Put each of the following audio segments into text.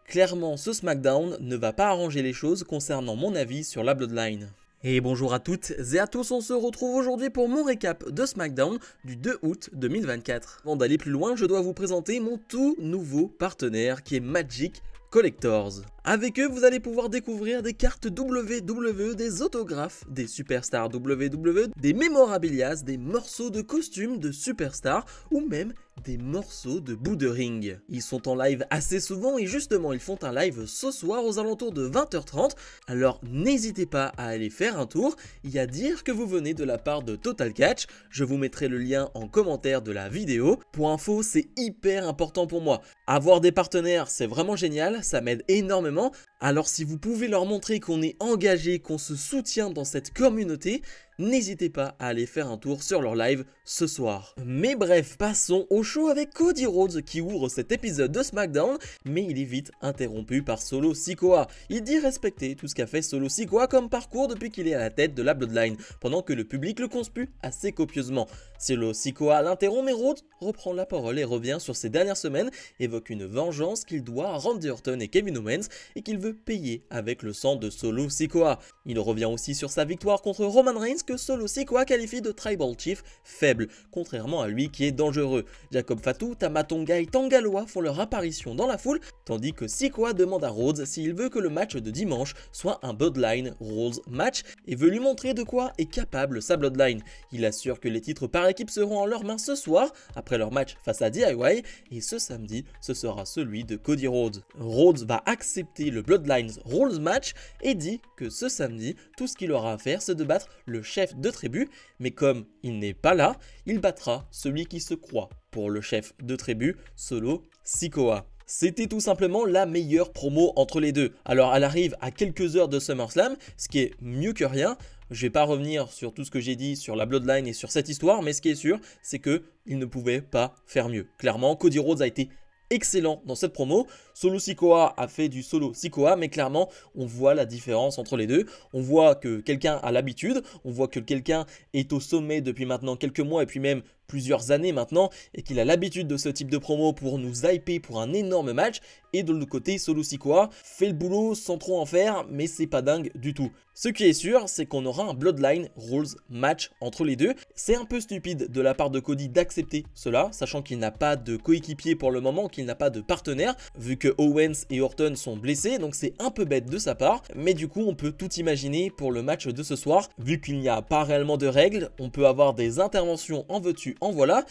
Clairement, ce SmackDown ne va pas arranger les choses concernant mon avis sur la Bloodline. Et bonjour à toutes et à tous, on se retrouve aujourd'hui pour mon récap de SmackDown du 2 août 2024. Avant d'aller plus loin, je dois vous présenter mon tout nouveau partenaire qui est Magic Collectors. Avec eux, vous allez pouvoir découvrir des cartes WWE, des autographes, des superstars WWE, des mémorabilias, des morceaux de costumes de superstars ou même des morceaux de bout de ring. Ils sont en live assez souvent et justement ils font un live ce soir aux alentours de 20h30, alors n'hésitez pas à aller faire un tour et à dire que vous venez de la part de Total Catch. Je vous mettrai le lien en commentaire de la vidéo. Pour info, c'est hyper important pour moi. Avoir des partenaires, c'est vraiment génial, ça m'aide énormément. Alors si vous pouvez leur montrer qu'on est engagé, qu'on se soutient dans cette communauté, n'hésitez pas à aller faire un tour sur leur live ce soir. Mais bref, passons au show avec Cody Rhodes qui ouvre cet épisode de SmackDown, mais il est vite interrompu par Solo Sikoa. Il dit respecter tout ce qu'a fait Solo Sikoa comme parcours depuis qu'il est à la tête de la Bloodline, pendant que le public le conspue assez copieusement. Solo Sikoa l'interrompt, mais Rhodes reprend la parole et revient sur ses dernières semaines, évoque une vengeance qu'il doit à Randy Orton et Kevin Owens et qu'il veut payer avec le sang de Solo Sikoa. Il revient aussi sur sa victoire contre Roman Reigns que Solo Sikoa qualifie de Tribal Chief faible, contrairement à lui qui est dangereux. Jacob Fatu, Tama Tonga et Tangaloa font leur apparition dans la foule, tandis que Sikoa demande à Rhodes s'il veut que le match de dimanche soit un Bloodline Rules match et veut lui montrer de quoi est capable sa Bloodline. Il assure que les titres par équipe seront en leurs mains ce soir, après leur match face à DIY, et ce samedi, ce sera celui de Cody Rhodes. Rhodes va accepter le Bloodlines Rules match et dit que ce samedi, tout ce qu'il aura à faire, c'est de battre le chef de tribu, mais comme il n'est pas là, il battra celui qui se croit pour le chef de tribu, Solo Sikoa. C'était tout simplement la meilleure promo entre les deux. Alors elle arrive à quelques heures de SummerSlam, ce qui est mieux que rien. Je vais pas revenir sur tout ce que j'ai dit sur la Bloodline et sur cette histoire, mais ce qui est sûr, c'est que il ne pouvait pas faire mieux. Clairement, Cody Rhodes a été excellent dans cette promo. Solo Sikoa a fait du Solo Sikoa, mais clairement on voit la différence entre les deux. On voit que quelqu'un a l'habitude, on voit que quelqu'un est au sommet depuis maintenant quelques mois et puis même plusieurs années maintenant et qu'il a l'habitude de ce type de promo pour nous hyper pour un énorme match. Et de l'autre côté, Solo Sikoa fait le boulot sans trop en faire, mais c'est pas dingue du tout. Ce qui est sûr, c'est qu'on aura un Bloodline Rules match entre les deux. C'est un peu stupide de la part de Cody d'accepter cela, sachant qu'il n'a pas de coéquipier pour le moment, qu'il n'a pas de partenaire, vu que Owens et Orton sont blessés, donc c'est un peu bête de sa part. Mais du coup, on peut tout imaginer pour le match de ce soir, vu qu'il n'y a pas réellement de règles, on peut avoir des interventions en veux-tu, en voilà.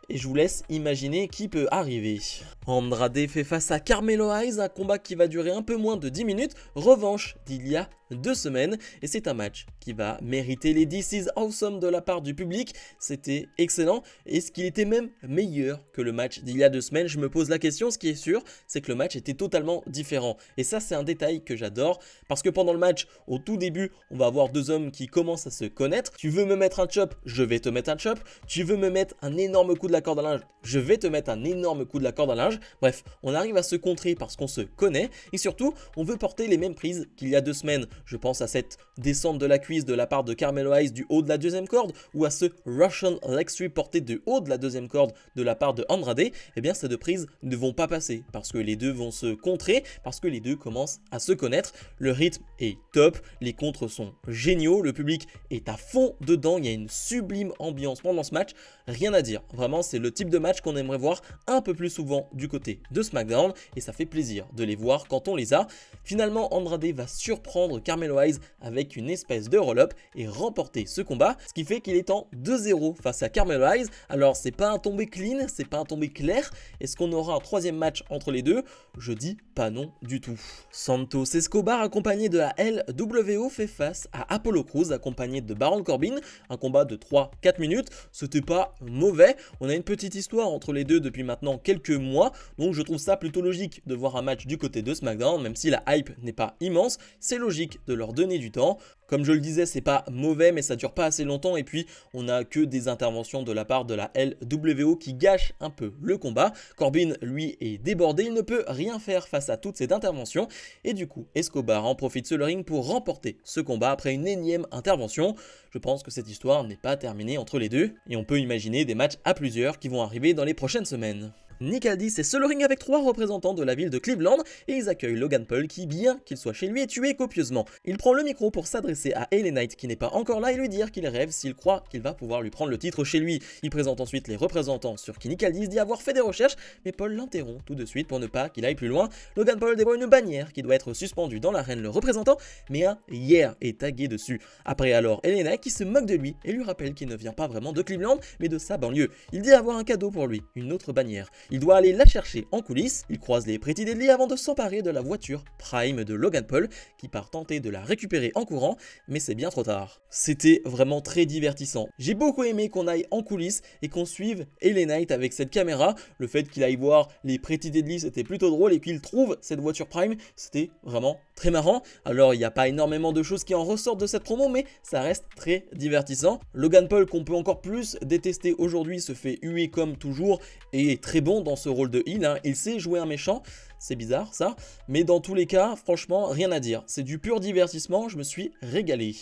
Et je vous laisse imaginer qui peut arriver. Andrade fait face à Carmelo Hayes, un combat qui va durer un peu moins de 10 minutes, revanche d'il y a 2 semaines, et c'est un match qui va mériter les This is Awesome de la part du public. C'était excellent, et ce qu'il était même meilleur que le match d'il y a 2 semaines, je me pose la question. Ce qui est sûr, c'est que le match était totalement différent, et ça c'est un détail que j'adore, parce que pendant le match, au tout début, on va avoir deux hommes qui commencent à se connaître. Tu veux me mettre un chop, je vais te mettre un chop. Tu veux me mettre un énorme coup de la corde à linge, je vais te mettre un énorme coup de la corde à linge. Bref, on arrive à se contrer parce qu'on se connaît, et surtout, on veut porter les mêmes prises qu'il y a 2 semaines. Je pense à cette descente de la cuisse de la part de Carmelo Hayes du haut de la deuxième corde, ou à ce Russian Leg Sweep porté du haut de la deuxième corde de la part de Andrade. Eh bien, ces deux prises ne vont pas passer, parce que les deux vont se contrer, parce que les deux commencent à se connaître. Le rythme est top, les contres sont géniaux, le public est à fond dedans, il y a une sublime ambiance pendant ce match, rien à dire. Vraiment, c'est le type de match qu'on aimerait voir un peu plus souvent du côté de SmackDown, et ça fait plaisir de les voir quand on les a. Finalement, Andrade va surprendre Carmelo Hayes avec une espèce de roll-up et remporter ce combat, ce qui fait qu'il est en 2-0 face à Carmelo Hayes. Alors c'est pas un tombé clean, c'est pas un tombé clair. Est-ce qu'on aura un troisième match entre les deux? Je dis pas non du tout. Santos Escobar accompagné de la LWO fait face à Apollo Crews accompagné de Baron Corbin, un combat de 3-4 minutes, c'était pas mauvais. On a une petite histoire entre les deux depuis maintenant quelques mois, donc je trouve ça plutôt logique de voir un match du côté de SmackDown, même si la hype n'est pas immense, c'est logique de leur donner du temps. Comme je le disais, c'est pas mauvais, mais ça dure pas assez longtemps, et puis on a que des interventions de la part de la LWO qui gâchent un peu le combat. Corbin, lui, est débordé, il ne peut rien faire face à toutes ces interventions, et du coup, Escobar en profite sur le ring pour remporter ce combat après une énième intervention. Je pense que cette histoire n'est pas terminée entre les deux, et on peut imaginer des matchs à plusieurs qui vont arriver dans les prochaines semaines. Nick Aldis est seul au ring avec 3 représentants de la ville de Cleveland et ils accueillent Logan Paul qui, bien qu'il soit chez lui, est tué copieusement. Il prend le micro pour s'adresser à LA Knight qui n'est pas encore là et lui dire qu'il rêve s'il croit qu'il va pouvoir lui prendre le titre chez lui. Il présente ensuite les représentants sur qui Nick Aldis dit avoir fait des recherches, mais Paul l'interrompt tout de suite pour ne pas qu'il aille plus loin. Logan Paul dévoile une bannière qui doit être suspendue dans l'arène le représentant, mais un Yeah est tagué dessus. Après alors LA Knight qui se moque de lui et lui rappelle qu'il ne vient pas vraiment de Cleveland mais de sa banlieue. Il dit avoir un cadeau pour lui, une autre bannière. Il doit aller la chercher en coulisses, il croise les Pretty Deadly avant de s'emparer de la voiture Prime de Logan Paul qui part tenter de la récupérer en courant, mais c'est bien trop tard. C'était vraiment très divertissant. J'ai beaucoup aimé qu'on aille en coulisses et qu'on suive LA Knight avec cette caméra. Le fait qu'il aille voir les Pretty Deadly c'était plutôt drôle et qu'il trouve cette voiture Prime, c'était vraiment très marrant. Alors il n'y a pas énormément de choses qui en ressortent de cette promo, mais ça reste très divertissant. Logan Paul, qu'on peut encore plus détester aujourd'hui, se fait huer comme toujours et est très bon dans ce rôle de heel, hein. Il sait jouer un méchant, c'est bizarre ça, mais dans tous les cas, franchement, rien à dire. C'est du pur divertissement, je me suis régalé.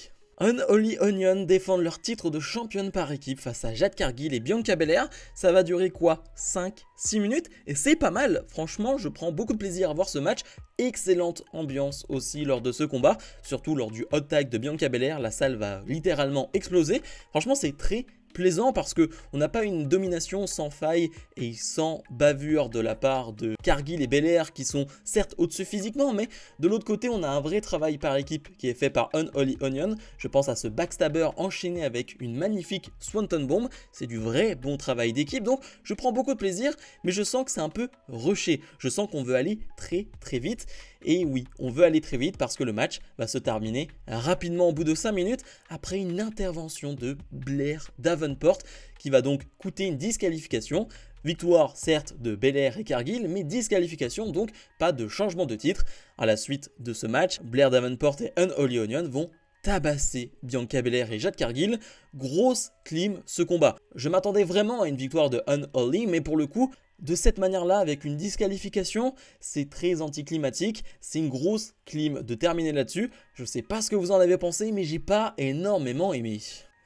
Unholy Onion défendent leur titre de championne par équipe face à Jade Cargill et Bianca Belair. Ça va durer quoi, 5-6 minutes? Et c'est pas mal, franchement je prends beaucoup de plaisir à voir ce match. Excellente ambiance aussi lors de ce combat, surtout lors du hot tag de Bianca Belair, la salle va littéralement exploser. Franchement c'est très plaisant parce que on n'a pas une domination sans faille et sans bavure de la part de Cargill et Belair qui sont certes au-dessus physiquement, mais de l'autre côté on a un vrai travail par équipe qui est fait par Unholy Onion. Je pense à ce backstabber enchaîné avec une magnifique Swanton Bomb, c'est du vrai bon travail d'équipe, donc je prends beaucoup de plaisir, mais je sens que c'est un peu rushé, je sens qu'on veut aller très vite. Et oui, on veut aller très vite parce que le match va se terminer rapidement au bout de 5 minutes après une intervention de Blair Davenport qui va donc coûter une disqualification. Victoire certes de Belair et Cargill, mais disqualification, donc pas de changement de titre. À la suite de ce match, Blair Davenport et Unholy Onion vont tabasser Bianca Belair et Jade Cargill. Grosse clim ce combat. Je m'attendais vraiment à une victoire de Unholy, mais pour le coup, de cette manière-là, avec une disqualification, c'est très anticlimatique. C'est une grosse clim de terminer là-dessus. Je sais pas ce que vous en avez pensé, mais j'ai pas énormément aimé.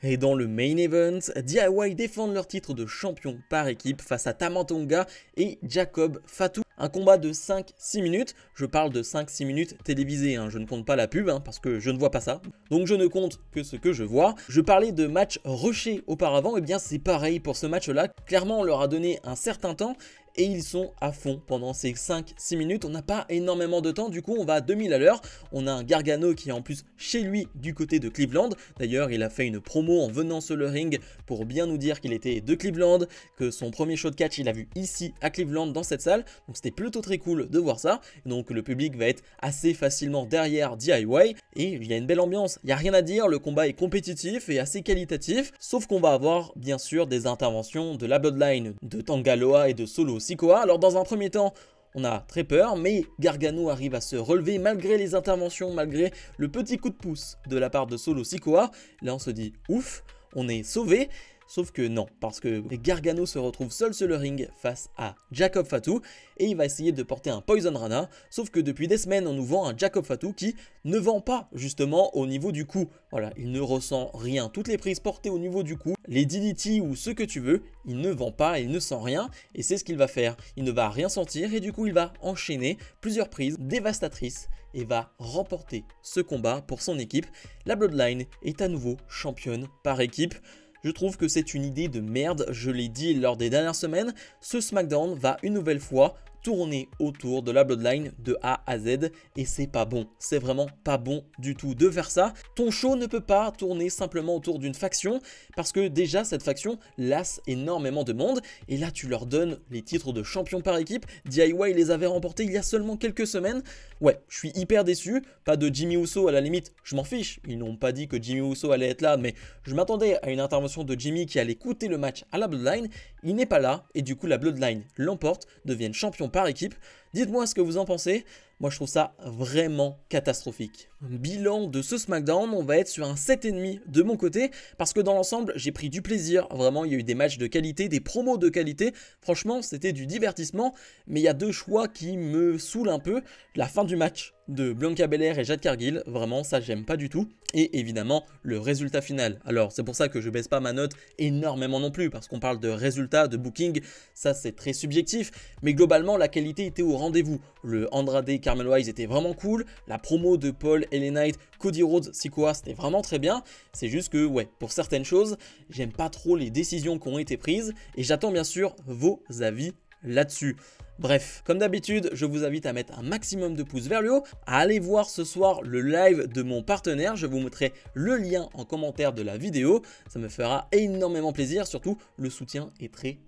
Et dans le main event, DIY défendent leur titre de champion par équipe face à Tama Tonga et Jacob Fatu. Un combat de 5-6 minutes, je parle de 5-6 minutes télévisées, hein. Je ne compte pas la pub parce que je ne vois pas ça. Donc je ne compte que ce que je vois. Je parlais de match rushé auparavant, et bien c'est pareil pour ce match-là. Clairement on leur a donné un certain temps et ils sont à fond pendant ces 5-6 minutes. On n'a pas énormément de temps, du coup on va à 2000 à l'heure. On a un Gargano qui est en plus chez lui du côté de Cleveland. D'ailleurs il a fait une promo en venant sur le ring pour bien nous dire qu'il était de Cleveland, que son premier show de catch il a vu ici à Cleveland dans cette salle. Donc c'était plutôt très cool de voir ça. Donc le public va être assez facilement derrière DIY et il y a une belle ambiance. Il n'y a rien à dire, le combat est compétitif et assez qualitatif. Sauf qu'on va avoir bien sûr des interventions de la Bloodline, de Tanga Loa et de Solo Sikoa. Alors dans un premier temps, on a très peur, mais Gargano arrive à se relever malgré les interventions, malgré le petit coup de pouce de la part de Solo Sikoa. Là on se dit ouf, on est sauvé. Sauf que non, parce que Gargano se retrouve seul sur le ring face à Jacob Fatu et il va essayer de porter un Poison Rana. Sauf que depuis des semaines, on nous vend un Jacob Fatu qui ne vend pas justement au niveau du cou. Voilà, il ne ressent rien. Toutes les prises portées au niveau du cou, les DDT ou ce que tu veux, il ne vend pas, il ne sent rien et c'est ce qu'il va faire. Il ne va rien sentir et du coup, il va enchaîner plusieurs prises dévastatrices et va remporter ce combat pour son équipe. La Bloodline est à nouveau championne par équipe. Je trouve que c'est une idée de merde, je l'ai dit lors des dernières semaines, ce SmackDown va une nouvelle fois tourner autour de la Bloodline de A à Z et c'est pas bon, c'est vraiment pas bon du tout de faire ça. Ton show ne peut pas tourner simplement autour d'une faction parce que déjà cette faction lasse énormément de monde et là tu leur donnes les titres de champion par équipe. DIY les avait remportés il y a seulement quelques semaines. Ouais, je suis hyper déçu, pas de Jimmy Uso à la limite, je m'en fiche, ils n'ont pas dit que Jimmy Uso allait être là, mais je m'attendais à une intervention de Jimmy qui allait coûter le match à la Bloodline. Il n'est pas là et du coup la Bloodline l'emporte, deviennent champion par équipe. Dites-moi ce que vous en pensez. Moi je trouve ça vraiment catastrophique. Bilan de ce SmackDown, on va être sur un 7,5 de mon côté parce que dans l'ensemble j'ai pris du plaisir, vraiment il y a eu des matchs de qualité, des promos de qualité, franchement c'était du divertissement, mais il y a deux choix qui me saoulent un peu. La fin du match de Bianca Belair et Jade Cargill, vraiment ça j'aime pas du tout, et évidemment le résultat final. Alors c'est pour ça que je baisse pas ma note énormément non plus, parce qu'on parle de résultat, de booking, ça c'est très subjectif, mais globalement la qualité était au rendez-vous. Le Andrade Carmel Wise était vraiment cool, la promo de Paul, LA Knight, Cody Rhodes, Sikoa c'était vraiment très bien, c'est juste que ouais, pour certaines choses, j'aime pas trop les décisions qui ont été prises, et j'attends bien sûr vos avis là-dessus. Bref, comme d'habitude, je vous invite à mettre un maximum de pouces vers le haut, à aller voir ce soir le live de mon partenaire, je vous mettrai le lien en commentaire de la vidéo, ça me fera énormément plaisir, surtout le soutien est très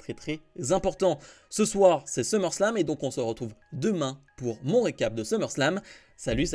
important. Ce soir c'est SummerSlam et donc on se retrouve demain pour mon récap de SummerSlam. Salut